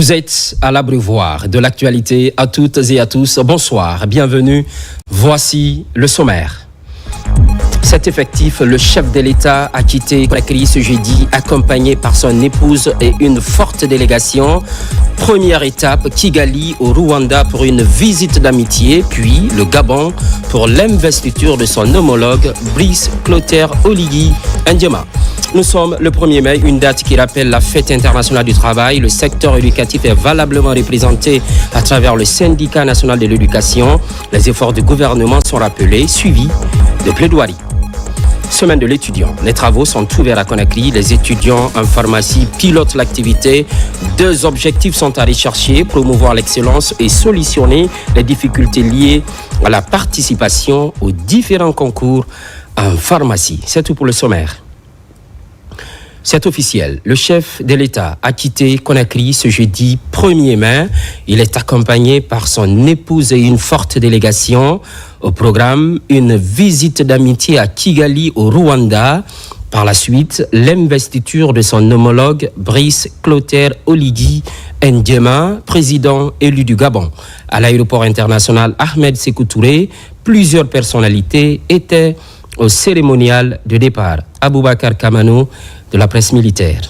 Vous êtes à l'abreuvoir de l'actualité à toutes et à tous. Bonsoir, bienvenue. Voici le sommaire. Cet effectif, le chef de l'État a quitté Conakry ce jeudi, accompagné par son épouse et une forte délégation. Première étape, Kigali au Rwanda pour une visite d'amitié, puis le Gabon pour l'investiture de son homologue Brice Clotaire Oligui Nguema. Nous sommes le 1er mai, une date qui rappelle la fête internationale du travail. Le secteur éducatif est valablement représenté à travers le syndicat national de l'éducation. Les efforts du gouvernement sont rappelés, suivis de plaidoiries. Semaine de l'étudiant. Les travaux sont ouverts à Conakry. Les étudiants en pharmacie pilotent l'activité. 2 objectifs sont à rechercher, promouvoir l'excellence et solutionner les difficultés liées à la participation aux différents concours en pharmacie. C'est tout pour le sommaire. C'est officiel. Le chef de l'État a quitté Conakry ce jeudi 1er mai. Il est accompagné par son épouse et une forte délégation. Au programme, une visite d'amitié à Kigali au Rwanda. Par la suite, l'investiture de son homologue Brice Clotaire Oligui Nguema, président élu du Gabon. À l'aéroport international Ahmed Sékou Touré, plusieurs personnalités étaient au cérémonial de départ. Aboubakar Kamano de la presse militaire.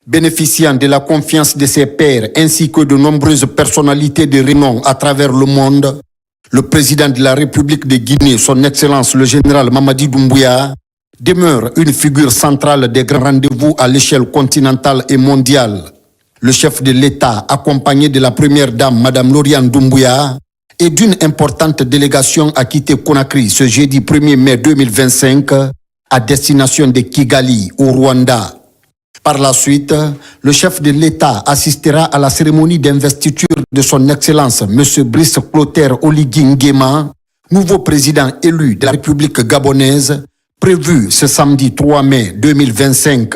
Bénéficiant de la confiance de ses pairs ainsi que de nombreuses personnalités de renom à travers le monde, le président de la République de Guinée, son Excellence le général Mamadi Doumbouya, demeure une figure centrale des grands rendez-vous à l'échelle continentale et mondiale. Le chef de l'État, accompagné de la première dame, Madame Lauriane Doumbouya, et d'une importante délégation a quitté Conakry ce jeudi 1er mai 2025 à destination de Kigali, au Rwanda. Par la suite, le chef de l'État assistera à la cérémonie d'investiture de son Excellence M. Brice Clotaire Oligui Nguema, nouveau président élu de la République gabonaise, prévu ce samedi 3 mai 2025.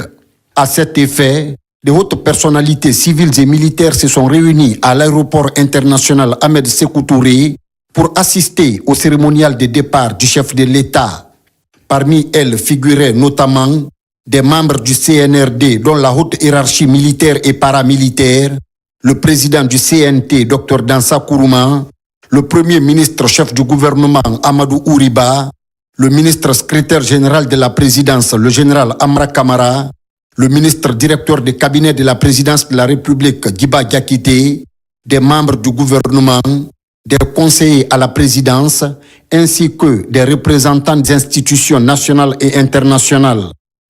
À cet effet, de hautes personnalités civiles et militaires se sont réunies à l'aéroport international Ahmed Sékou Touré pour assister au cérémonial de départ du chef de l'État. Parmi elles figuraient notamment des membres du CNRD dont la haute hiérarchie militaire et paramilitaire, le président du CNT Dr Dansa Kourouma, le premier ministre chef du gouvernement Amadou Ouriba, le ministre secrétaire général de la présidence le général Amra Kamara, le ministre directeur de cabinet de la présidence de la République Djiba Diakité, des membres du gouvernement, des conseillers à la présidence, ainsi que des représentants des institutions nationales et internationales.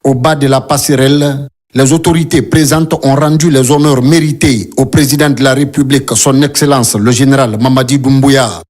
Au bas de la passerelle, les autorités présentes ont rendu les honneurs mérités au président de la République, son Excellence le général Mamadi Doumbouya.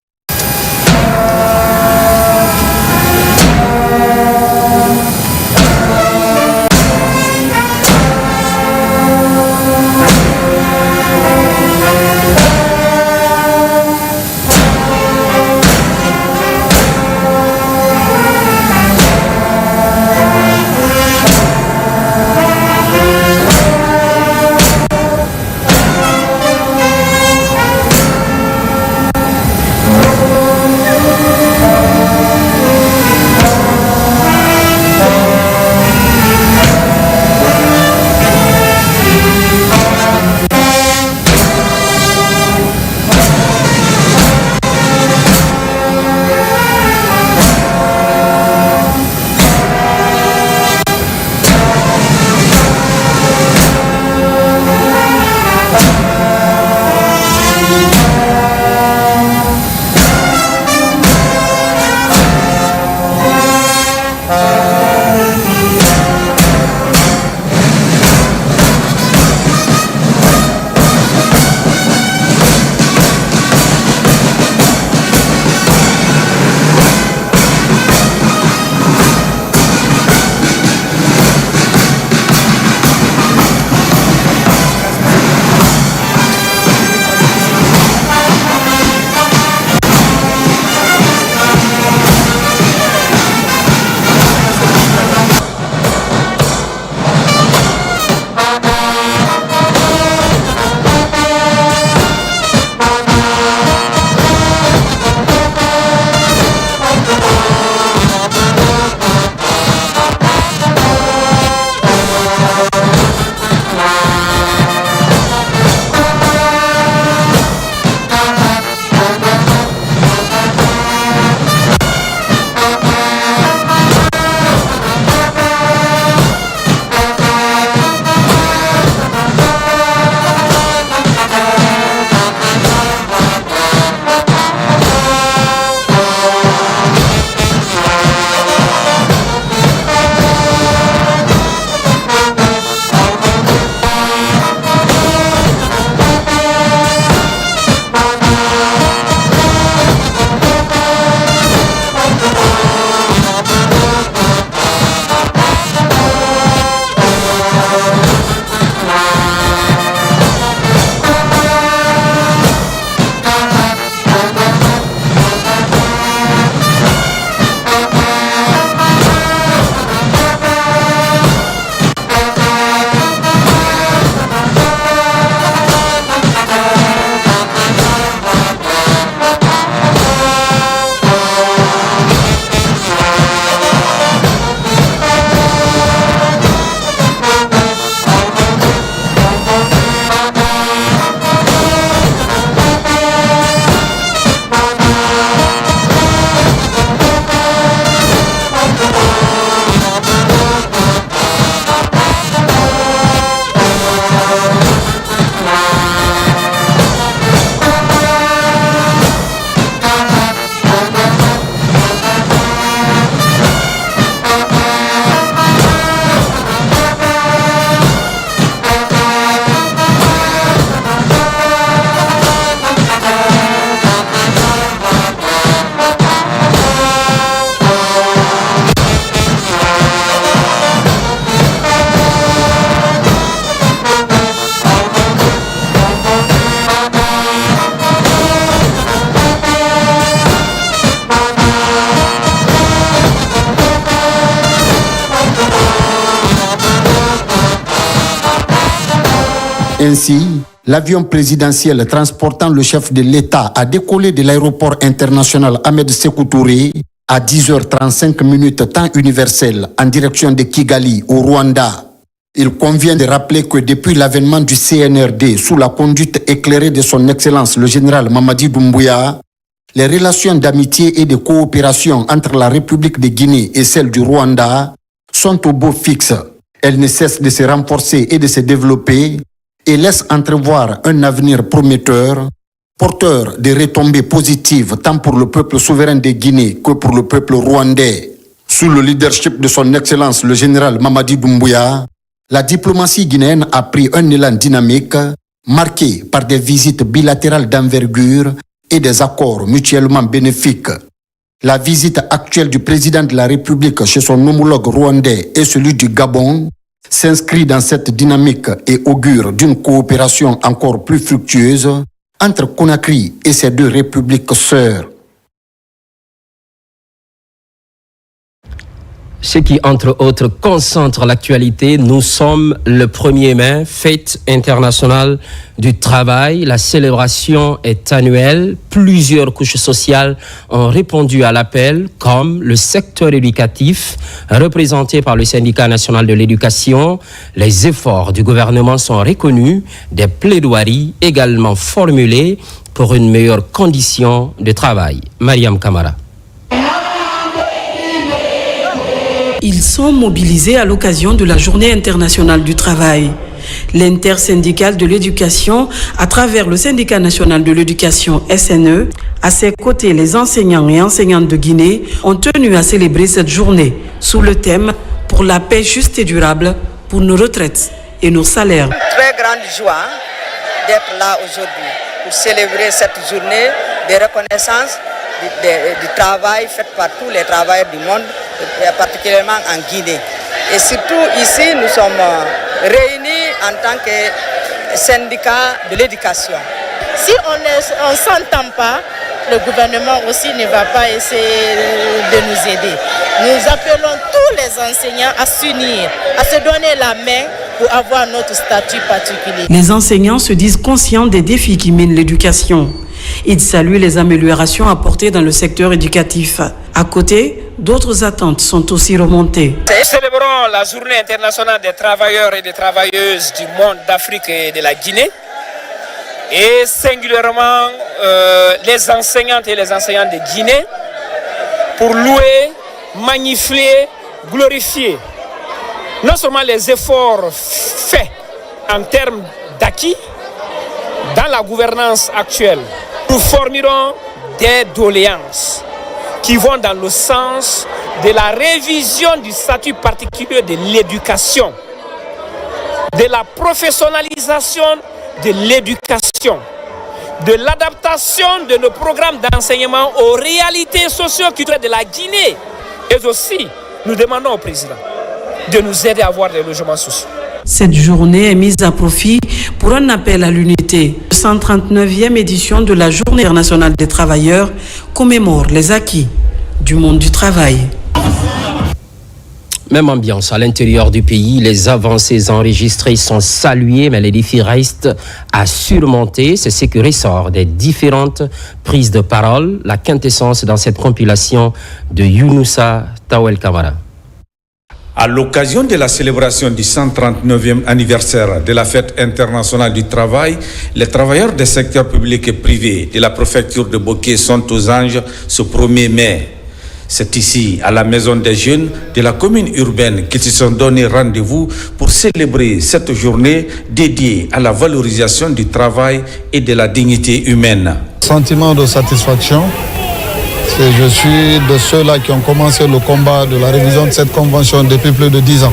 Ainsi, l'avion présidentiel transportant le chef de l'État a décollé de l'aéroport international Ahmed Sékou Touré à 10h35 temps universel en direction de Kigali au Rwanda. Il convient de rappeler que depuis l'avènement du CNRD sous la conduite éclairée de son Excellence le général Mamadi Doumbouya, les relations d'amitié et de coopération entre la République de Guinée et celle du Rwanda sont au beau fixe. Elles ne cessent de se renforcer et de se développer et laissent entrevoir un avenir prometteur, porteur de retombées positives tant pour le peuple souverain de Guinée que pour le peuple rwandais. Sous le leadership de son Excellence le général Mamadi Doumbouya, la diplomatie guinéenne a pris un élan dynamique marqué par des visites bilatérales d'envergure et des accords mutuellement bénéfiques. La visite actuelle du président de la République chez son homologue rwandais et celui du Gabon s'inscrit dans cette dynamique et augure d'une coopération encore plus fructueuse entre Conakry et ses deux républiques sœurs. Ce qui, entre autres, concentre l'actualité, nous sommes le 1er mai, fête internationale du travail. La célébration est annuelle. Plusieurs couches sociales ont répondu à l'appel, comme le secteur éducatif, représenté par le syndicat national de l'éducation. Les efforts du gouvernement sont reconnus, des plaidoiries également formulées pour une meilleure condition de travail. Mariam Kamara. Ils sont mobilisés à l'occasion de la Journée internationale du travail. L'intersyndicale de l'éducation, à travers le syndicat national de l'éducation SNE, à ses côtés, les enseignants et enseignantes de Guinée ont tenu à célébrer cette journée sous le thème « Pour la paix juste et durable, pour nos retraites et nos salaires ». Très grande joie d'être là aujourd'hui pour célébrer cette journée de reconnaissance du travail fait par tous les travailleurs du monde, particulièrement en Guinée. Et surtout ici, nous sommes réunis en tant que syndicat de l'éducation. Si on ne s'entend pas, le gouvernement aussi ne va pas essayer de nous aider. Nous appelons tous les enseignants à s'unir, à se donner la main pour avoir notre statut particulier. Les enseignants se disent conscients des défis qui minent l'éducation. Ils saluent les améliorations apportées dans le secteur éducatif. À côté, d'autres attentes sont aussi remontées. Nous célébrons la Journée internationale des travailleurs et des travailleuses du monde d'Afrique et de la Guinée. Et singulièrement les enseignantes et les enseignants de Guinée pour louer, magnifier, glorifier non seulement les efforts faits en termes d'acquis dans la gouvernance actuelle. Nous formulerons des doléances qui vont dans le sens de la révision du statut particulier de l'éducation, de la professionnalisation de l'éducation, de l'adaptation de nos programmes d'enseignement aux réalités socio-culturelles de la Guinée. Et aussi, nous demandons au président de nous aider à avoir des logements sociaux. Cette journée est mise à profit pour un appel à l'unité. La 139e édition de la Journée internationale des travailleurs commémore les acquis du monde du travail. Même ambiance à l'intérieur du pays, les avancées enregistrées sont saluées, mais les défis restent à surmonter. C'est ce qui ressort des différentes prises de parole, la quintessence dans cette compilation de Younoussa Tawel Kamara. À l'occasion de la célébration du 139e anniversaire de la Fête internationale du travail, les travailleurs des secteurs publics et privés de la préfecture de Boké sont aux anges ce 1er mai. C'est ici, à la Maison des Jeunes de la commune urbaine, qu'ils se sont donné rendez-vous pour célébrer cette journée dédiée à la valorisation du travail et de la dignité humaine. Sentiment de satisfaction. Je suis de ceux-là qui ont commencé le combat de la révision de cette convention depuis plus de 10 ans.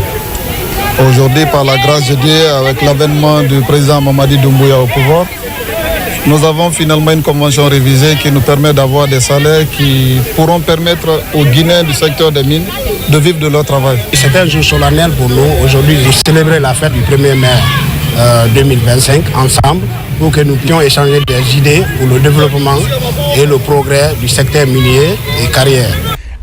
Aujourd'hui, par la grâce de Dieu, avec l'avènement du président Mamadi Doumbouya au pouvoir, nous avons finalement une convention révisée qui nous permet d'avoir des salaires qui pourront permettre aux Guinéens du secteur des mines de vivre de leur travail. C'est un jour solennel pour nous aujourd'hui de célébrer la fête du 1er mai 2025 ensemble pour que nous puissions échanger des idées pour le développement et le progrès du secteur minier et carrière.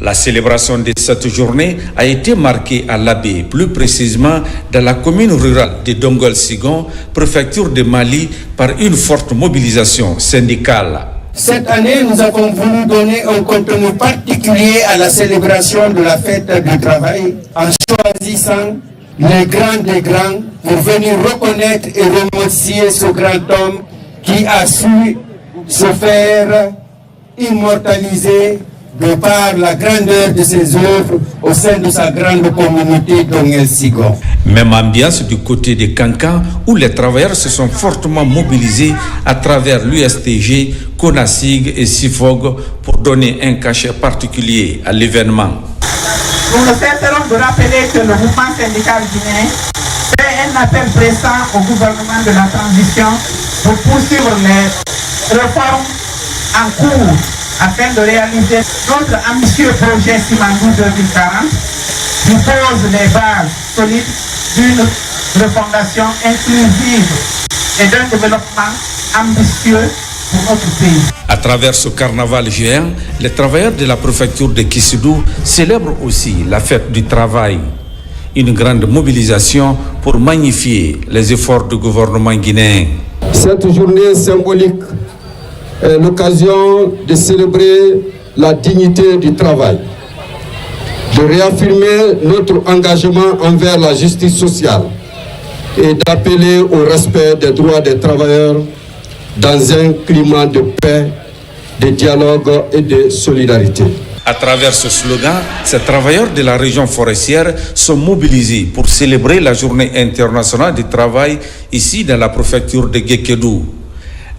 La célébration de cette journée a été marquée à l'Abbé, plus précisément dans la commune rurale de Dongol-Sigon, préfecture de Mali, par une forte mobilisation syndicale. Cette année, nous avons voulu donner un contenu particulier à la célébration de la fête du travail en choisissant les grands des grands pour venir reconnaître et remercier ce grand homme qui a su se faire immortaliser de par la grandeur de ses œuvres au sein de sa grande communauté Dongol-Sigon. Même ambiance du côté de Kankan, où les travailleurs se sont fortement mobilisés à travers l'USTG, CONASIG et SIFOG pour donner un cachet particulier à l'événement. Nous ne cesserons de rappeler que le mouvement syndical guinéen fait un appel pressant au gouvernement de la transition pour poursuivre les réformes en cours afin de réaliser notre ambitieux projet Simandou 2040 qui pose les bases solides d'une refondation inclusive et d'un développement ambitieux pour notre pays. À travers ce carnaval géant, les travailleurs de la préfecture de Kissidou célèbrent aussi la fête du travail. Une grande mobilisation pour magnifier les efforts du gouvernement guinéen. Cette journée symbolique est l'occasion de célébrer la dignité du travail, de réaffirmer notre engagement envers la justice sociale et d'appeler au respect des droits des travailleurs dans un climat de paix, de dialogue et de solidarité. À travers ce slogan, ces travailleurs de la région forestière sont mobilisés pour célébrer la journée internationale du travail ici dans la préfecture de Guékédou.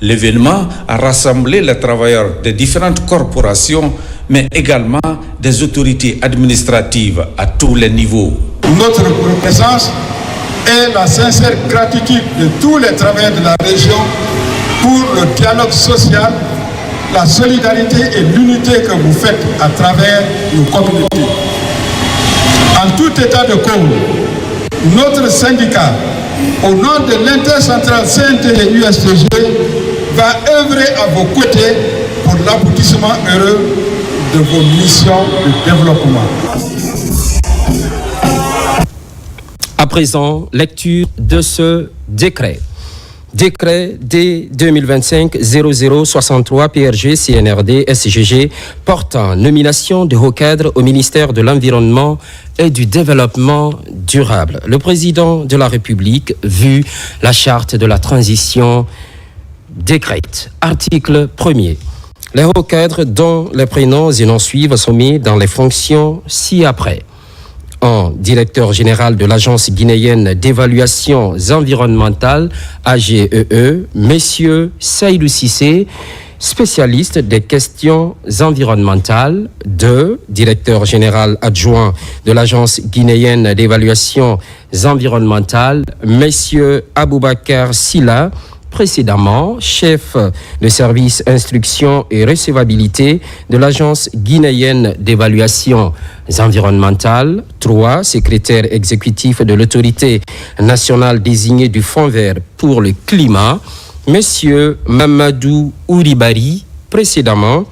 L'événement a rassemblé les travailleurs de différentes corporations, mais également des autorités administratives à tous les niveaux. Notre reconnaissance est la sincère gratitude de tous les travailleurs de la région pour le dialogue social, la solidarité et l'unité que vous faites à travers nos communautés. En tout état de cause, notre syndicat, au nom de l'intercentrale CNT et USTG, va œuvrer à vos côtés pour l'aboutissement heureux de vos missions de développement. À présent, lecture de ce décret. Décret D 2025-0063 PRG CNRD SGG portant nomination de haut cadre au ministère de l'Environnement et du Développement durable. Le président de la République, vu la charte de la transition, décrète. Article 1er. Les hauts cadres dont les prénoms et noms suivent sont mis dans les fonctions ci-après. En directeur général de l'Agence guinéenne d'évaluation environnementale, AGEE, Messieurs Saïdou Cissé, spécialiste des questions environnementales. 2. Directeur général adjoint de l'Agence guinéenne d'évaluation environnementale, Messieurs Aboubakar Silla, précédemment chef de service instruction et recevabilité de l'Agence guinéenne d'évaluation environnementale. 3. Secrétaire exécutif de l'autorité nationale désignée du Fonds vert pour le climat, Monsieur Mamadou Ouribari, précédemment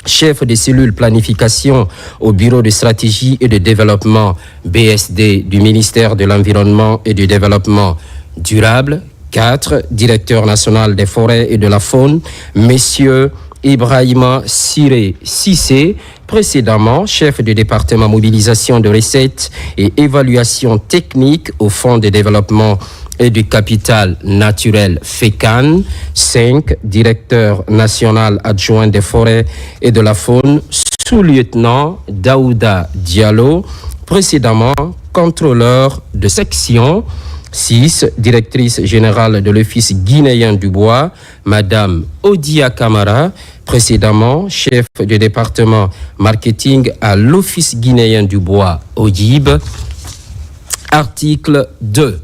chef de cellule planification au Bureau de stratégie et de développement BSD du ministère de l'Environnement et du Développement durable. 4. Directeur national des forêts et de la faune, Messieurs Ibrahima Siré Cissé, précédemment chef du département mobilisation de recettes et évaluation technique au Fonds de développement et du capital naturel FECAN. 5. Directeur national adjoint des forêts et de la faune, sous-lieutenant Daouda Diallo, précédemment contrôleur de section. 6. Directrice générale de l'Office guinéen du bois, Madame Odia Kamara, précédemment chef du département marketing à l'Office guinéen du bois, OGIB. Article 2.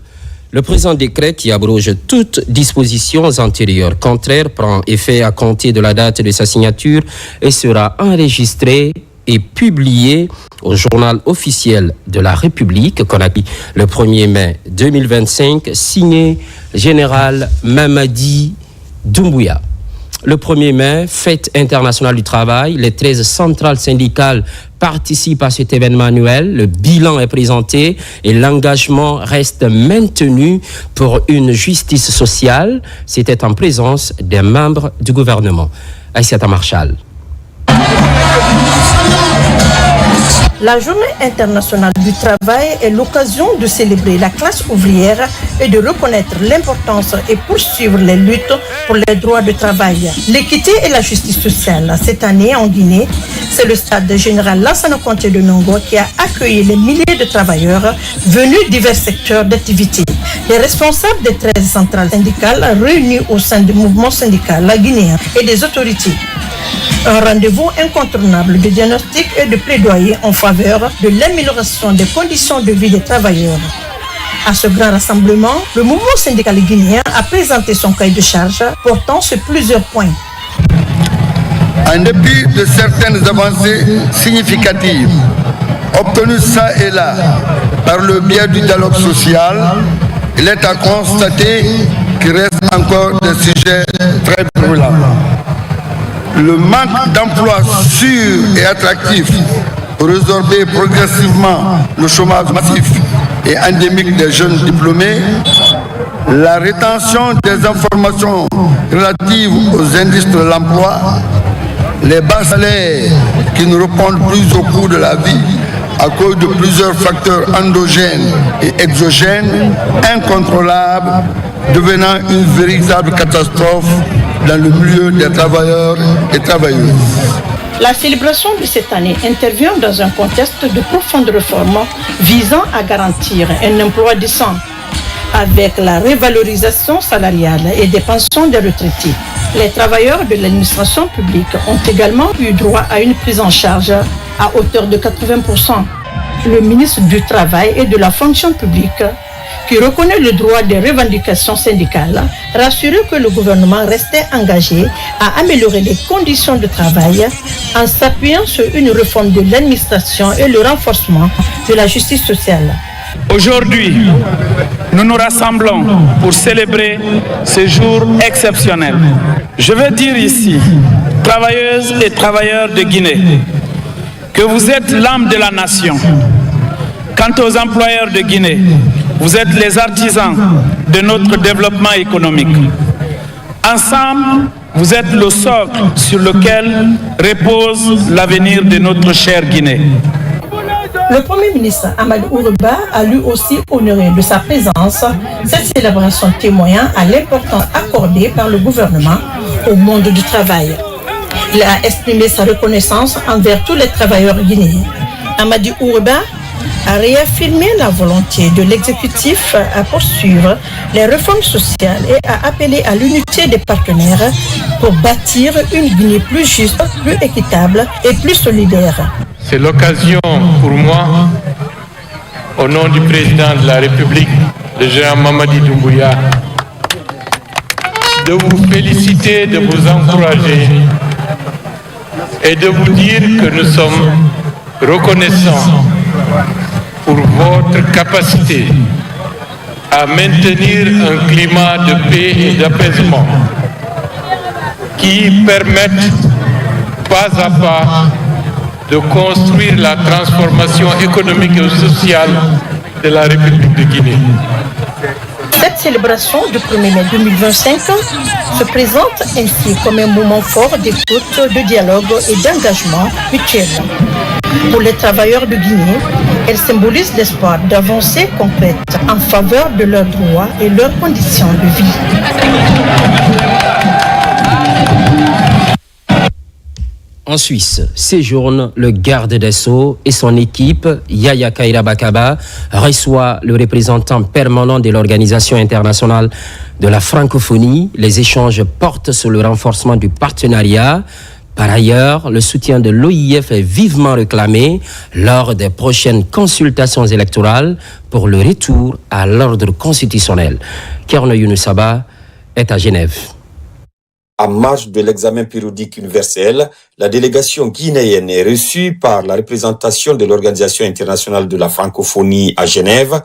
Le présent décret qui abroge toutes dispositions antérieures contraires prend effet à compter de la date de sa signature et sera enregistré et publié au journal officiel de la République, Conakry, le 1er mai 2025, signé Général Mamadi Doumbouya. Le 1er mai, fête internationale du travail, les 13 centrales syndicales participent à cet événement annuel. Le bilan est présenté et l'engagement reste maintenu pour une justice sociale. C'était en présence des membres du gouvernement. Aïssata Marshall. La Journée internationale du travail est l'occasion de célébrer la classe ouvrière et de reconnaître l'importance et poursuivre les luttes pour les droits de travail, l'équité et la justice sociale. Cette année, en Guinée, c'est le stade général Lansana Conté de Nongo qui a accueilli les milliers de travailleurs venus de divers secteurs d'activité. Les responsables des 13 centrales syndicales réunis au sein du mouvement syndical guinéen et des autorités. Un rendez-vous incontournable de diagnostic et de plaidoyer en faveur de l'amélioration des conditions de vie des travailleurs. À ce grand rassemblement, le mouvement syndical guinéen a présenté son cahier de charge portant sur plusieurs points. En dépit de certaines avancées significatives obtenues ça et là par le biais du dialogue social, il est à constater qu'il reste encore des sujets très brûlants. Le manque d'emplois sûrs et attractifs pour résorber progressivement le chômage massif et endémique des jeunes diplômés, la rétention des informations relatives aux indices de l'emploi, les bas salaires qui ne répondent plus au coût de la vie à cause de plusieurs facteurs endogènes et exogènes incontrôlables, devenant une véritable catastrophe dans le milieu des travailleurs et travailleuses. La célébration de cette année intervient dans un contexte de profondes réformes visant à garantir un emploi décent, avec la révalorisation salariale et des pensions des retraités. Les travailleurs de l'administration publique ont également eu droit à une prise en charge à hauteur de 80%. Le ministre du Travail et de la fonction publique, qui reconnaît le droit des revendications syndicales, rassurait que le gouvernement restait engagé à améliorer les conditions de travail en s'appuyant sur une réforme de l'administration et le renforcement de la justice sociale. Aujourd'hui, nous nous rassemblons pour célébrer ce jour exceptionnel. Je veux dire ici, travailleuses et travailleurs de Guinée, que vous êtes l'âme de la nation. Quant aux employeurs de Guinée, vous êtes les artisans de notre développement économique. Ensemble, vous êtes le socle sur lequel repose l'avenir de notre chère Guinée. Le Premier ministre Amadou Ourouba a lui aussi honoré de sa présence cette célébration témoignant à l'importance accordée par le gouvernement au monde du travail. Il a exprimé sa reconnaissance envers tous les travailleurs guinéens. Amadou Ourouba a réaffirmé la volonté de l'exécutif à poursuivre les réformes sociales et a appelé à l'unité des partenaires pour bâtir une Guinée plus juste, plus équitable et plus solidaire. C'est l'occasion pour moi, au nom du président de la République, le général Mamadi Doumbouya, de vous féliciter, de vous encourager et de vous dire que nous sommes reconnaissants pour votre capacité à maintenir un climat de paix et d'apaisement qui permettent pas à pas de construire la transformation économique et sociale de la République de Guinée. Cette célébration du 1er mai 2025 se présente ainsi comme un moment fort d'écoute, de dialogue et d'engagement mutuel. Pour les travailleurs de Guinée, elle symbolise l'espoir d'avancées concrètes en faveur de leurs droits et leurs conditions de vie. En Suisse, séjourne le garde des Sceaux et son équipe, Yaya Kaira Bakaba, reçoit le représentant permanent de l'Organisation internationale de la francophonie. Les échanges portent sur le renforcement du partenariat. Par ailleurs, le soutien de l'OIF est vivement réclamé lors des prochaines consultations électorales pour le retour à l'ordre constitutionnel. Kerno Younoussaba est à Genève. En marge de l'examen périodique universel, la délégation guinéenne est reçue par la représentation de l'Organisation internationale de la francophonie à Genève.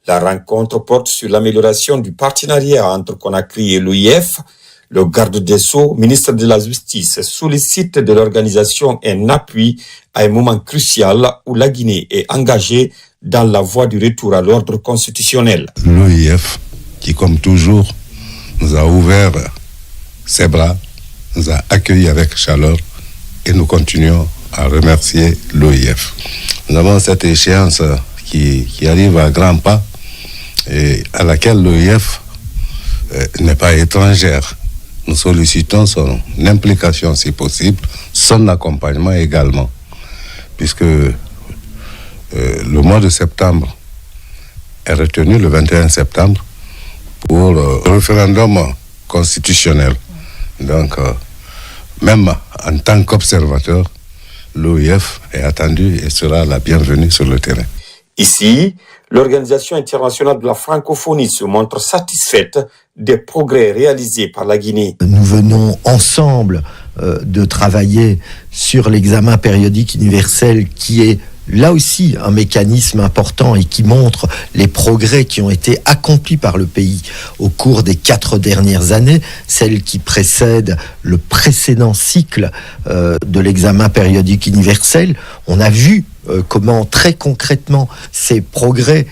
La rencontre porte sur l'amélioration du partenariat entre Conakry et l'OIF, Le garde des Sceaux, ministre de la Justice, sollicite de l'organisation un appui à un moment crucial où la Guinée est engagée dans la voie du retour à l'ordre constitutionnel. L'OIF, qui comme toujours nous a ouvert ses bras, nous a accueillis avec chaleur et nous continuons à remercier l'OIF. Nous avons cette échéance qui arrive à grands pas et à laquelle l'OIF n'est pas étrangère. Nous sollicitons son implication si possible, son accompagnement également, puisque le mois de septembre est retenu le 21 septembre pour le référendum constitutionnel. Donc, même en tant qu'observateur, l'OIF est attendu et sera la bienvenue sur le terrain. Ici, l'Organisation internationale de la francophonie se montre satisfaite des progrès réalisés par la Guinée. Nous venons ensemble de travailler sur l'examen périodique universel qui est là aussi un mécanisme important et qui montre les progrès qui ont été accomplis par le pays au cours des 4 dernières années, celles qui précèdent le précédent cycle de l'examen périodique universel. On a vu comment très concrètement ces progrès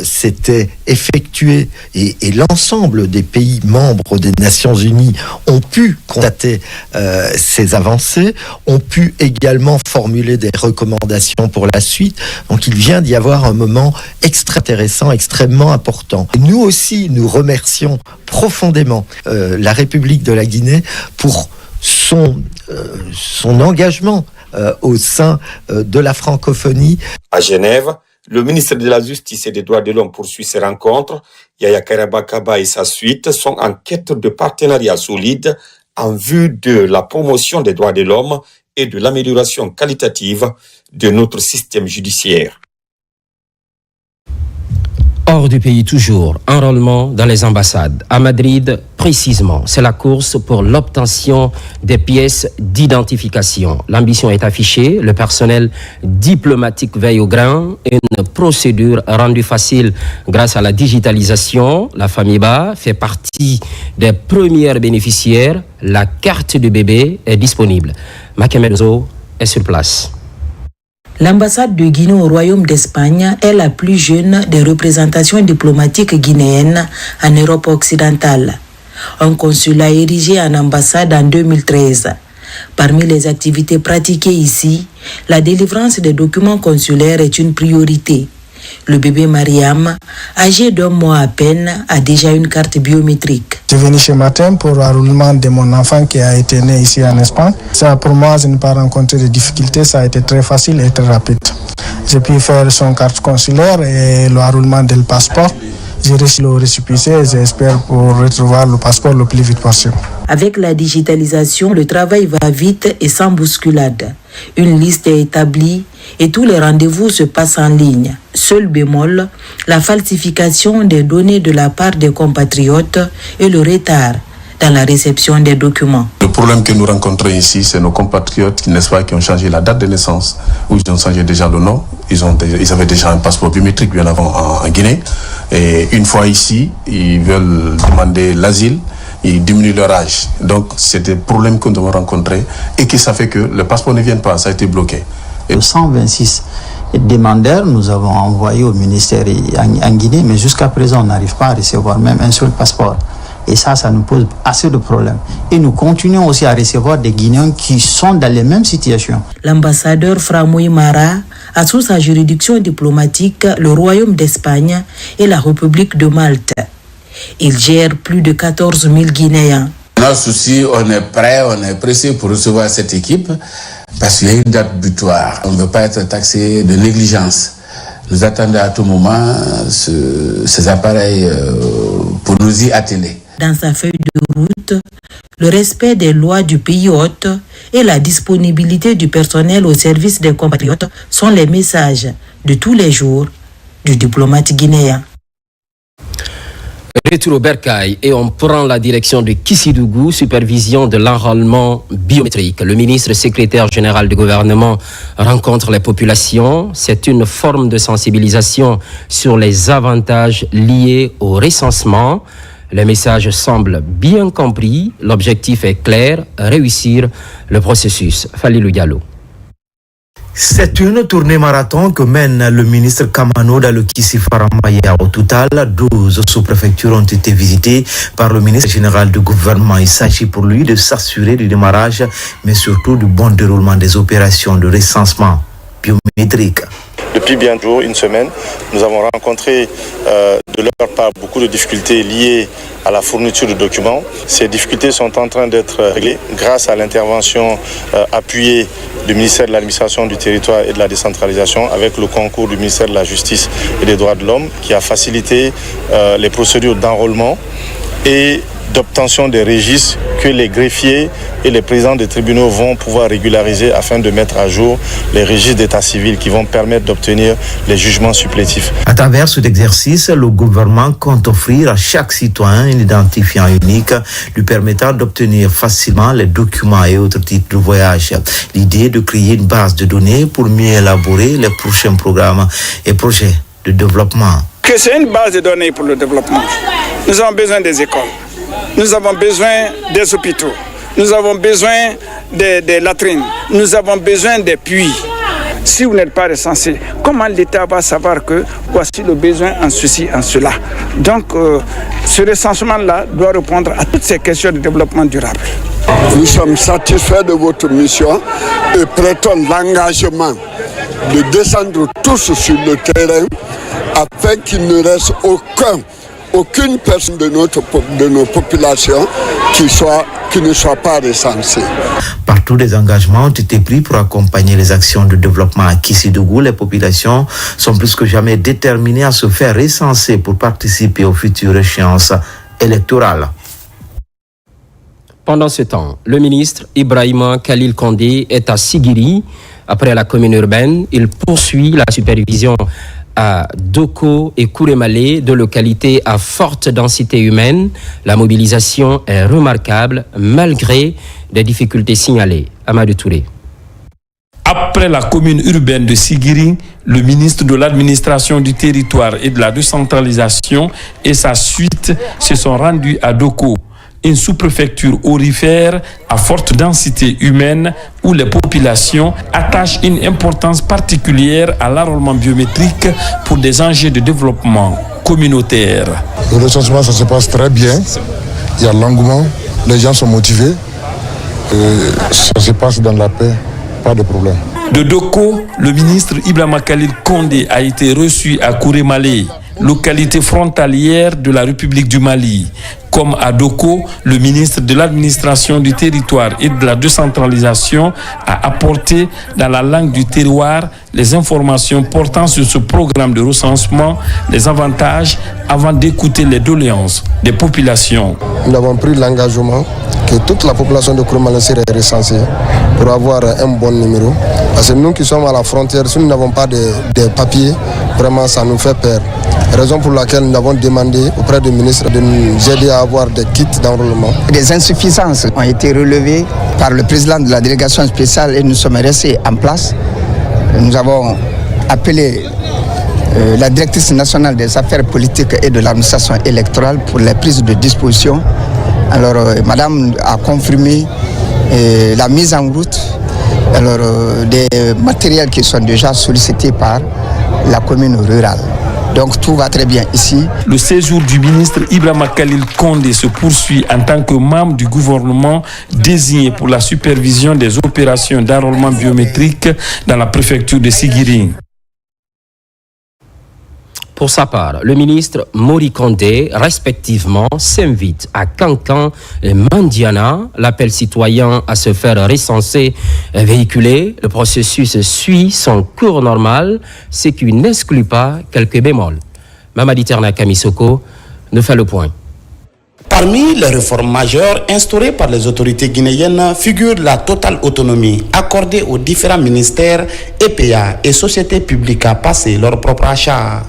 s'étaient effectués et l'ensemble des pays membres des Nations Unies ont pu constater ces avancées, ont pu également formuler des recommandations pour la suite. Donc il vient d'y avoir un moment extrêmement intéressant, extrêmement important. Et nous aussi, nous remercions profondément la République de la Guinée pour son engagement au sein de la francophonie. À Genève, le ministre de la Justice et des Droits de l'Homme poursuit ses rencontres. Yaya Kairaba et sa suite sont en quête de partenariats solides en vue de la promotion des droits de l'homme et de l'amélioration qualitative de notre système judiciaire. Hors du pays toujours, enrôlement dans les ambassades. À Madrid, précisément, c'est la course pour l'obtention des pièces d'identification. L'ambition est affichée, le personnel diplomatique veille au grain, une procédure rendue facile grâce à la digitalisation. La famille Ba fait partie des premières bénéficiaires. La carte du bébé est disponible. Makemezo est sur place. L'ambassade de Guinée au Royaume d'Espagne est la plus jeune des représentations diplomatiques guinéennes en Europe occidentale. Un consulat érigé en ambassade en 2013. Parmi les activités pratiquées ici, la délivrance des documents consulaires est une priorité. Le bébé Mariam, âgé d'1 mois à peine, a déjà une carte biométrique. Je suis venu ce matin pour l'enrôlement de mon enfant qui a été né ici en Espagne. Ça, pour moi, je n'ai pas rencontré de difficultés. Ça a été très facile et très rapide. J'ai pu faire son carte consulaire et l'enrôlement du passeport. J'ai reçu le récépissé et j'espère pour retrouver le passeport le plus vite possible. Avec la digitalisation, le travail va vite et sans bousculade. Une liste est établie et tous les rendez-vous se passent en ligne. Seul bémol, la falsification des données de la part des compatriotes et le retard dans la réception des documents. Le problème que nous rencontrons ici, c'est nos compatriotes qui ont changé la date de naissance, ou ils ont changé déjà le nom. Ils avaient déjà un passeport biométrique bien avant en Guinée. Et une fois ici, ils veulent demander l'asile. Ils diminuent leur âge. Donc, c'est des problèmes que nous avons rencontrés et que ça fait que le passeport ne vient pas, ça a été bloqué. Et 126 demandeurs, nous avons envoyé au ministère en Guinée, mais jusqu'à présent, on n'arrive pas à recevoir même un seul passeport. Et ça nous pose assez de problèmes. Et nous continuons aussi à recevoir des Guinéens qui sont dans les mêmes situations. L'ambassadeur Framoui Mara a sous sa juridiction diplomatique le Royaume d'Espagne et la République de Malte. Il gère plus de 14 000 Guinéens. Notre souci, on est prêt, on est pressé pour recevoir cette équipe parce qu'il y a une date butoir. On ne veut pas être taxé de négligence. Nous attendons à tout moment ces appareils pour nous y atteler. Dans sa feuille de route, le respect des lois du pays hôte et la disponibilité du personnel au service des compatriotes sont les messages de tous les jours du diplomate guinéen. Retour au Bercail et on prend la direction de Kissidougou, supervision de l'enrôlement biométrique. Le ministre secrétaire général du gouvernement rencontre les populations. C'est une forme de sensibilisation sur les avantages liés au recensement. Le message semble bien compris, l'objectif est clair, réussir le processus. Falilou Diallo. C'est une tournée marathon que mène le ministre Kamano dans le Kisifaramaya. Au total, 12 sous-préfectures ont été visitées par le ministre général du gouvernement. Il s'agit pour lui de s'assurer du démarrage, mais surtout du bon déroulement des opérations de recensement biométrique. Depuis bientôt une semaine, nous avons rencontré de leur part beaucoup de difficultés liées à la fourniture de documents. Ces difficultés sont en train d'être réglées grâce à l'intervention appuyée du ministère de l'Administration du Territoire et de la Décentralisation avec le concours du ministère de la Justice et des Droits de l'Homme qui a facilité les procédures d'enrôlement et d'obtention des registres que les greffiers et les présidents des tribunaux vont pouvoir régulariser afin de mettre à jour les registres d'état civil qui vont permettre d'obtenir les jugements supplétifs. À travers cet exercice, le gouvernement compte offrir à chaque citoyen un identifiant unique lui permettant d'obtenir facilement les documents et autres titres de voyage. L'idée est de créer une base de données pour mieux élaborer les prochains programmes et projets de développement. Que c'est une base de données pour le développement. Nous avons besoin des écoles. Nous avons besoin des hôpitaux, nous avons besoin des latrines, nous avons besoin des puits. Si vous n'êtes pas recensé, comment l'État va savoir que voici le besoin en ceci, en cela? Donc, ce recensement-là doit répondre à toutes ces questions de développement durable. Nous sommes satisfaits de votre mission et prêtons l'engagement de descendre tous sur le terrain afin qu'il ne reste aucune personne de nos populations qui ne soit pas recensée. Partout, des engagements ont été pris pour accompagner les actions de développement à Kissidougou. Les populations sont plus que jamais déterminées à se faire recenser pour participer aux futures échéances électorales. Pendant ce temps, le ministre Ibrahima Khalil Kondé est à Sigiri. Après la commune urbaine, il poursuit la supervision à Doko et Kourémalé, deux localités à forte densité humaine. La mobilisation est remarquable malgré des difficultés signalées. Amadou Touré. Après la commune urbaine de Sigiri, le ministre de l'Administration du Territoire et de la Décentralisation et sa suite se sont rendus à Doko, une sous-préfecture aurifère à forte densité humaine où les populations attachent une importance particulière à l'enrôlement biométrique pour des enjeux de développement communautaire. Le recensement, ça se passe très bien. Il y a l'engouement, les gens sont motivés. Ça se passe dans la paix, pas de problème. De Doko, le ministre Ibrahima Khalil Kondé a été reçu à Kourémalé, localité frontalière de la République du Mali. Comme à Doko, le ministre de l'Administration du Territoire et de la Décentralisation a apporté dans la langue du terroir les informations portant sur ce programme de recensement, les avantages, avant d'écouter les doléances des populations. Nous avons pris l'engagement que toute la population de Kourémalé serait recensée pour avoir un bon numéro. Parce que nous qui sommes à la frontière, si nous n'avons pas de papiers, vraiment ça nous fait peur. Raison pour laquelle nous avons demandé auprès du ministre de nous aider à avoir des kits d'enrôlement. Des insuffisances ont été relevées par le président de la délégation spéciale et nous sommes restés en place. Nous avons appelé la directrice nationale des affaires politiques et de l'administration électorale pour les prises de disposition. Alors, madame a confirmé la mise en route des matériels qui sont déjà sollicités par la commune rurale. Donc tout va très bien ici. Le séjour du ministre Ibrahima Khalil Kondé se poursuit en tant que membre du gouvernement désigné pour la supervision des opérations d'enrôlement biométrique dans la préfecture de Sigiri. Pour sa part, le ministre Mori Kondé, respectivement, s'invite à Kankan et Mandiana. L'appel citoyen à se faire recenser est véhiculé. Le processus suit son cours normal, ce qui n'exclut pas quelques bémols. Mamadi Terna Kamisoko nous fait le point. Parmi les réformes majeures instaurées par les autorités guinéennes figure la totale autonomie accordée aux différents ministères, EPA et sociétés publiques à passer leur propre achat.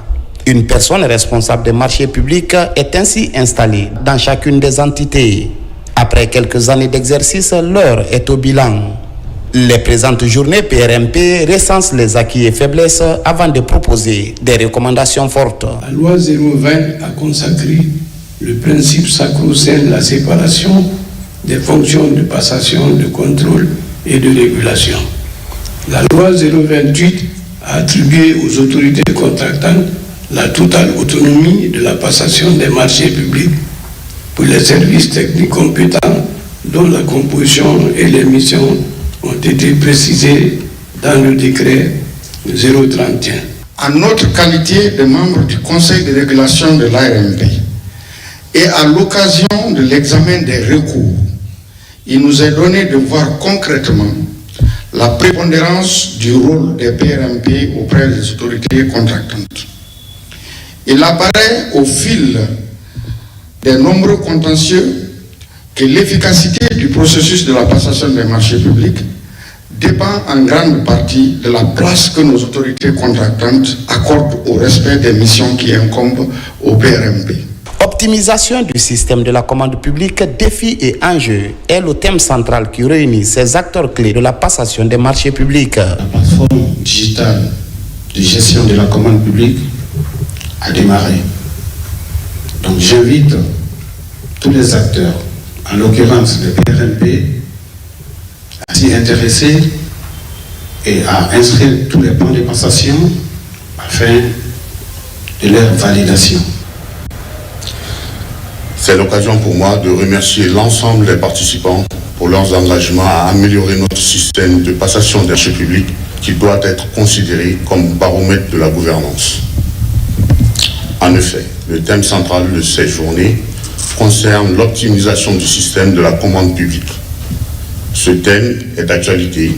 Une personne responsable des marchés publics est ainsi installée dans chacune des entités. Après quelques années d'exercice, l'heure est au bilan. Les présentes journées PRMP recensent les acquis et faiblesses avant de proposer des recommandations fortes. La loi 020 a consacré le principe sacro-saint de la séparation des fonctions de passation, de contrôle et de régulation. La loi 028 a attribué aux autorités contractantes la totale autonomie de la passation des marchés publics pour les services techniques compétents dont la composition et les missions ont été précisées dans le décret 031. En notre qualité de membre du Conseil de régulation de l'ARMP et à l'occasion de l'examen des recours, il nous est donné de voir concrètement la prépondérance du rôle des PRMP auprès des autorités contractantes. Il apparaît au fil des nombreux contentieux que l'efficacité du processus de la passation des marchés publics dépend en grande partie de la place que nos autorités contractantes accordent au respect des missions qui incombent au PRMP. Optimisation du système de la commande publique, défis et enjeux est le thème central qui réunit ces acteurs clés de la passation des marchés publics. La plateforme digitale de gestion de la commande publique a démarré. Donc j'invite tous les acteurs, en l'occurrence les PRMP, à s'y intéresser et à inscrire tous les plans de passation afin de leur validation. C'est l'occasion pour moi de remercier l'ensemble des participants pour leurs engagements à améliorer notre système de passation des marchés publics qui doit être considéré comme baromètre de la gouvernance. En effet, le thème central de ces journées concerne l'optimisation du système de la commande publique. Ce thème est d'actualité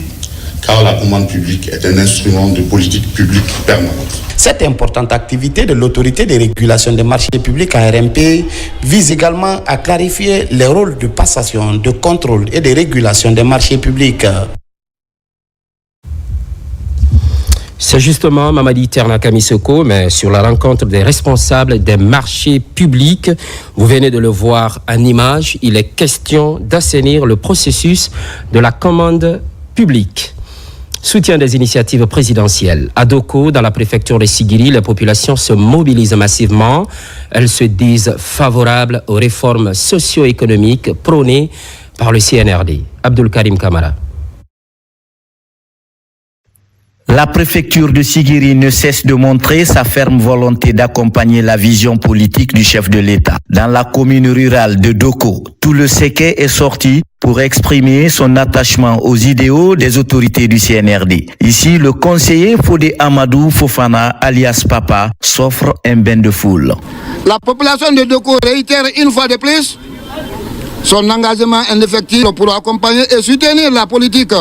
car la commande publique est un instrument de politique publique permanente. Cette importante activité de l'autorité de régulation des marchés publics ARMP vise également à clarifier les rôles de passation, de contrôle et de régulation des marchés publics. C'est justement Mamadi Ternakamisoko, mais sur la rencontre des responsables des marchés publics. Vous venez de le voir en image. Il est question d'assainir le processus de la commande publique. Soutien des initiatives présidentielles. À Doko, dans la préfecture de Sigiri, les populations se mobilisent massivement. Elles se disent favorables aux réformes socio-économiques prônées par le CNRD. Abdul Karim Kamara. La préfecture de Sigiri ne cesse de montrer sa ferme volonté d'accompagner la vision politique du chef de l'État. Dans la commune rurale de Doko, tout le séquet est sorti pour exprimer son attachement aux idéaux des autorités du CNRD. Ici, le conseiller Fodé Amadou Fofana, alias Papa, s'offre un bain de foule. La population de Doko réitère une fois de plus son engagement indéfectible pour accompagner et soutenir la politique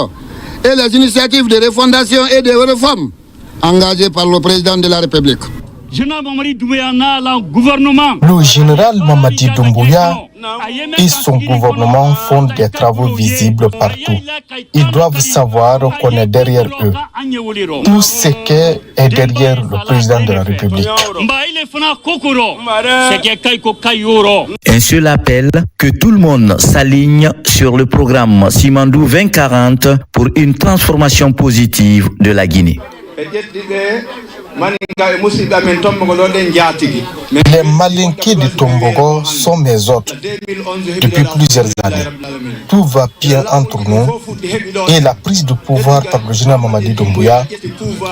et les initiatives de refondation et de réforme engagées par le président de la République. Le général Mamadi Doumbouya et son gouvernement font des travaux visibles partout. Ils doivent savoir qu'on est derrière eux. Tout ce qui est derrière le président de la République. Un seul appel, que tout le monde s'aligne sur le programme Simandou 2040 pour une transformation positive de la Guinée. Les Malinqués de Tombogo sont mes hôtes depuis plusieurs années. Tout va bien entre nous et la prise de pouvoir par le général Mamadi Doumbouya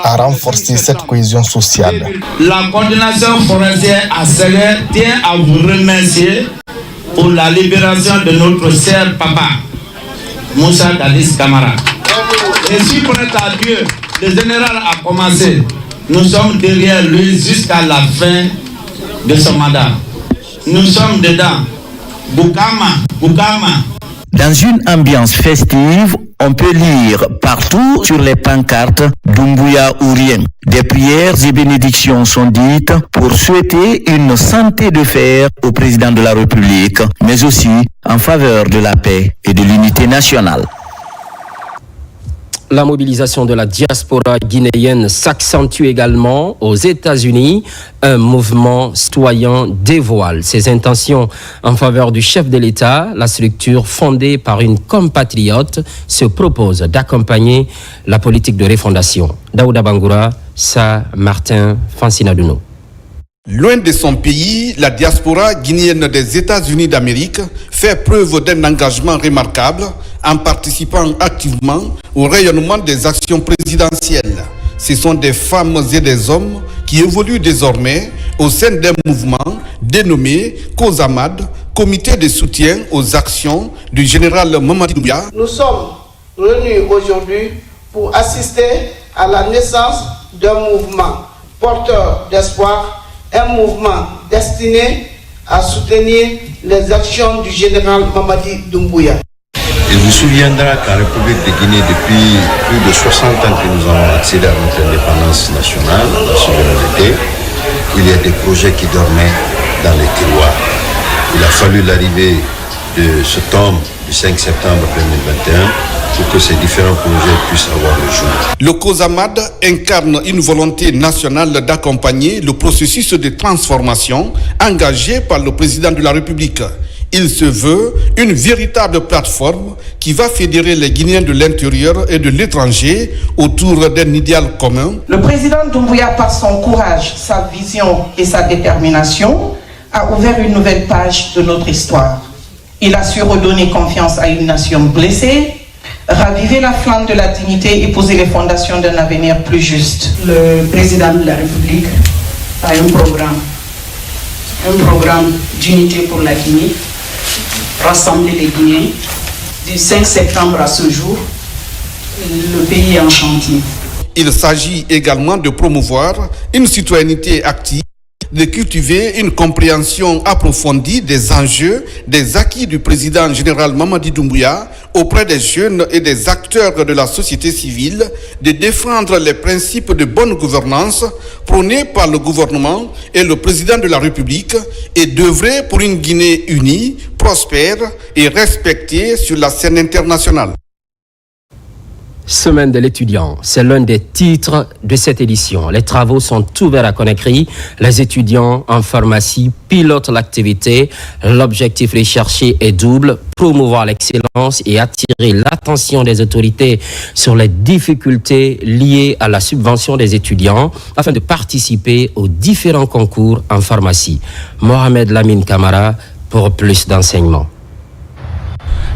a renforcé cette cohésion sociale. La coordination forestière à Ségué tient à vous remercier pour la libération de notre cher papa, Moussa Dadis Kamara. Et si pour être à Dieu, le général a commencé. Nous sommes derrière lui jusqu'à la fin de son mandat. Nous sommes dedans. Boukama. Dans une ambiance festive, on peut lire partout sur les pancartes Doumbouya ou rien. Des prières et bénédictions sont dites pour souhaiter une santé de fer au président de la République, mais aussi en faveur de la paix et de l'unité nationale. La mobilisation de la diaspora guinéenne s'accentue également aux États-Unis. Un mouvement citoyen dévoile ses intentions en faveur du chef de l'État. La structure fondée par une compatriote se propose d'accompagner la politique de refondation. Daouda Bangoura, Martin Fansinaduno. Loin de son pays, la diaspora guinéenne des États-Unis d'Amérique fait preuve d'un engagement remarquable en participant activement au rayonnement des actions présidentielles. Ce sont des femmes et des hommes qui évoluent désormais au sein d'un mouvement dénommé COSAMAD, Comité de soutien aux actions du général Mamadi Doumbouya. Nous sommes réunis aujourd'hui pour assister à la naissance d'un mouvement porteur d'espoir, un mouvement destiné à soutenir les actions du général Mamadi Doumbouya. Il vous souviendra qu'en République de Guinée, depuis plus de 60 ans que nous avons accédé à notre indépendance nationale, à la souveraineté, il y a des projets qui dormaient dans les tiroirs. Il a fallu l'arrivée de ce tome du 5 septembre 2021 pour que ces différents projets puissent avoir le jour. Le COSAMAD incarne une volonté nationale d'accompagner le processus de transformation engagé par le président de la République. Il se veut une véritable plateforme qui va fédérer les Guinéens de l'intérieur et de l'étranger autour d'un idéal commun. Le président Doumbouya, par son courage, sa vision et sa détermination, a ouvert une nouvelle page de notre histoire. Il a su redonner confiance à une nation blessée, raviver la flamme de la dignité et poser les fondations d'un avenir plus juste. Le président de la République a un programme d'unité pour la Guinée, rassembler les Guinéens. Du 5 septembre à ce jour, le pays est en chantier. Il s'agit également de promouvoir une citoyenneté active, de cultiver une compréhension approfondie des enjeux, des acquis du président général Mamadi Doumbouya auprès des jeunes et des acteurs de la société civile, de défendre les principes de bonne gouvernance prônés par le gouvernement et le président de la République et d'œuvrer pour une Guinée unie, prospère et respectée sur la scène internationale. Semaine de l'étudiant, c'est l'un des titres de cette édition. Les travaux sont ouverts à Conakry. Les étudiants en pharmacie pilotent l'activité. L'objectif recherché est double, promouvoir l'excellence et attirer l'attention des autorités sur les difficultés liées à la subvention des étudiants afin de participer aux différents concours en pharmacie. Mohamed Lamine Kamara pour plus d'enseignements.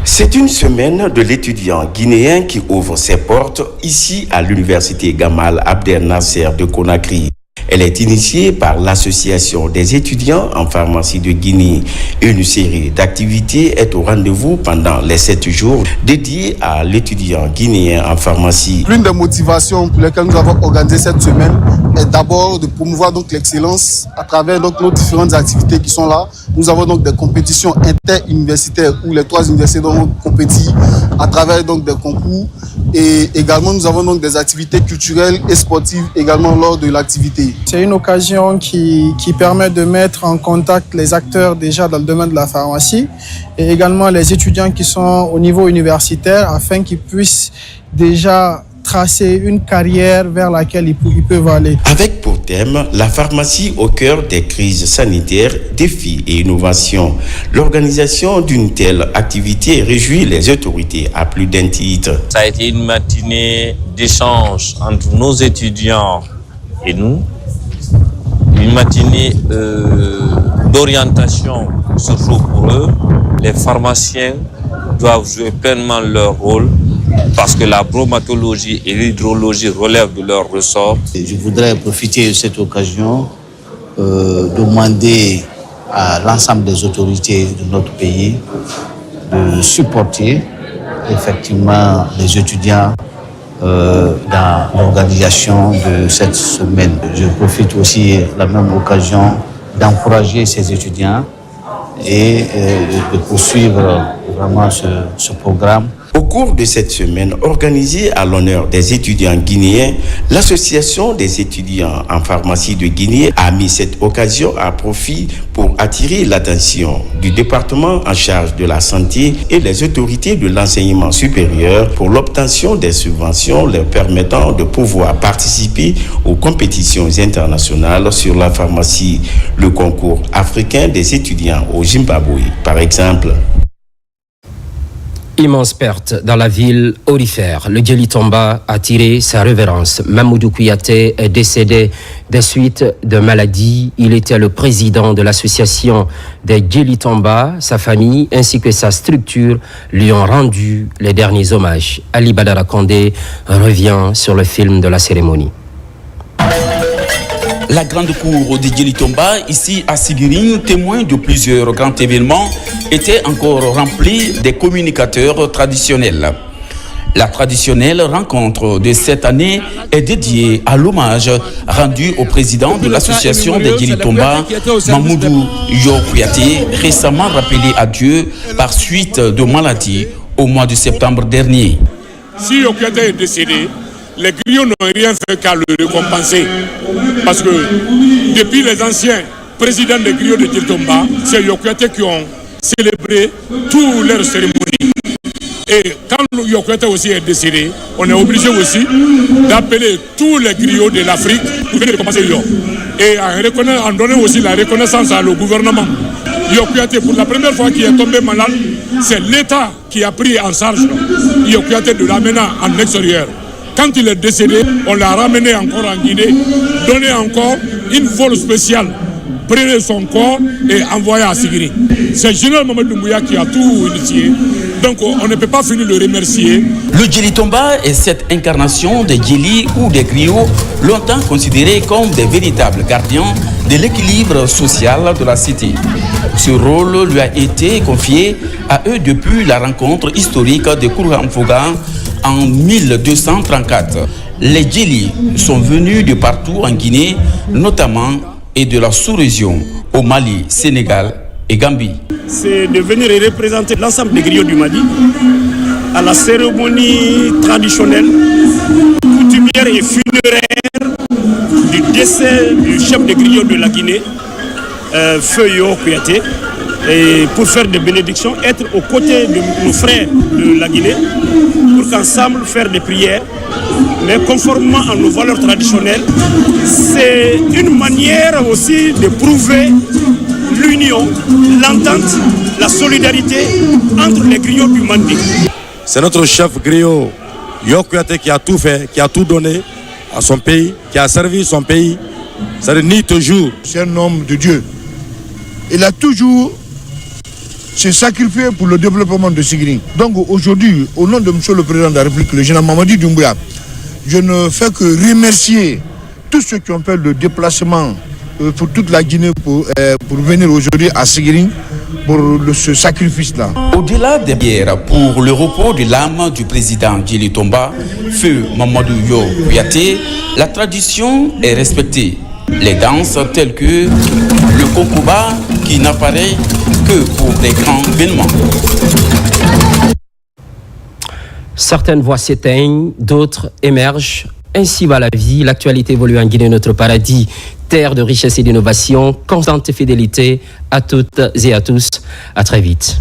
C'est une semaine de l'étudiant guinéen qui ouvre ses portes ici à l'université Gamal Abdel Nasser de Conakry. Elle est initiée par l'association des étudiants en pharmacie de Guinée. Une série d'activités est au rendez-vous pendant les 7 jours dédiés à l'étudiant guinéen en pharmacie. L'une des motivations pour lesquelles nous avons organisé cette semaine est d'abord de promouvoir donc l'excellence à travers donc nos différentes activités qui sont là. Nous avons donc des compétitions interuniversitaires où les 3 universités compétissent à travers donc des concours et également nous avons donc des activités culturelles et sportives également lors de l'activité. C'est une occasion qui permet de mettre en contact les acteurs déjà dans le domaine de la pharmacie et également les étudiants qui sont au niveau universitaire afin qu'ils puissent déjà tracer une carrière vers laquelle ils peuvent aller. Avec pour thème la pharmacie au cœur des crises sanitaires, défis et innovations. L'organisation d'une telle activité réjouit les autorités à plus d'un titre. Ça a été une matinée d'échange entre nos étudiants et nous. Une matinée d'orientation, surtout pour eux. Les pharmaciens doivent jouer pleinement leur rôle parce que la bromatologie et l'hydrologie relèvent de leur ressort. Je voudrais profiter de cette occasion demander à l'ensemble des autorités de notre pays de supporter effectivement les étudiants dans l'organisation de cette semaine. Je profite aussi de la même occasion d'encourager ces étudiants et de poursuivre vraiment ce programme. Au cours de cette semaine organisée à l'honneur des étudiants guinéens, l'Association des étudiants en pharmacie de Guinée a mis cette occasion à profit pour attirer l'attention du département en charge de la santé et les autorités de l'enseignement supérieur pour l'obtention des subventions leur permettant de pouvoir participer aux compétitions internationales sur la pharmacie, le concours africain des étudiants au Zimbabwe, par exemple. Immense perte dans la ville aurifère. Le Djeli Tomba a tiré sa révérence. Mamoudou Kouyaté est décédé des suites de maladie. Il était le président de l'association des Djeli Tomba. Sa famille ainsi que sa structure lui ont rendu les derniers hommages. Ali Badara Kondé revient sur le film de la cérémonie. La grande cour de Djeli Tomba, ici à Sigirine, témoin de plusieurs grands événements, était encore remplie des communicateurs traditionnels. La traditionnelle rencontre de cette année est dédiée à l'hommage rendu au président de l'association des Djeli Tomba, Mamoudou Yo Kouyaté, récemment rappelé à Dieu par suite de maladie au mois de septembre dernier. Si Yo Kouyaté est décédé, les griots n'ont rien fait qu'à le récompenser. Parce que depuis les anciens présidents des griots de Djeli Tomba, c'est Yo Kouyaté qui ont célébré toutes leurs cérémonies. Et quand Yo Kouyaté aussi est décédé, on est obligé aussi d'appeler tous les griots de l'Afrique pour venir récompenser Yo. Et en donnant aussi la reconnaissance à le gouvernement. Yo Kouyaté, pour la première fois qu'il est tombé malade, c'est l'État qui a pris en charge Yo Kouyaté de l'amener en extérieur. Quand il est décédé, on l'a ramené encore en Guinée, donné encore une vol spéciale, prenez son corps et envoyé à Sigiri. C'est Général Mamadou Doumbouya qui a tout initié, donc on ne peut pas finir de le remercier. Le Djeli Tomba est cette incarnation des Djeli ou des griots, longtemps considérés comme des véritables gardiens de l'équilibre social de la cité. Ce rôle lui a été confié à eux depuis la rencontre historique de Kouramfoga en 1234. Les Djeli sont venus de partout en Guinée, notamment et de la sous-région, au Mali, Sénégal et Gambie. C'est de venir et représenter l'ensemble des griots du Mali à la cérémonie traditionnelle, coutumière et funéraire du décès du chef des griots de la Guinée, Feu Yo Kouyaté, et pour faire des bénédictions, être aux côtés de nos frères de la Guinée, pour qu'ensemble faire des prières, mais conformément à nos valeurs traditionnelles. C'est une manière aussi de prouver l'union, l'entente, la solidarité entre les griots du Mandi. C'est notre chef griot Yo Kouyaté qui a tout fait, qui a tout donné à son pays, qui a servi son pays. Ça nie toujours. C'est un homme de Dieu. Il a toujours s'est sacrifié pour le développement de Sigiri. Donc aujourd'hui, au nom de M. le Président de la République, le général Mamadi Doumbouya, je ne fais que remercier tous ceux qui ont fait le déplacement pour toute la Guinée pour venir aujourd'hui à Sigiri pour ce sacrifice-là. Au-delà des prières pour le repos de l'âme du président Djeli Tomba, Feu Mamadou Yo Kouyaté, la tradition est respectée. Les danses telles que le kokoba qui n'apparaît que pour des grands événements. Certaines voix s'éteignent, d'autres émergent. Ainsi va la vie. L'actualité évolue en Guinée, notre paradis, terre de richesse et d'innovation. Constante fidélité à toutes et à tous. À très vite.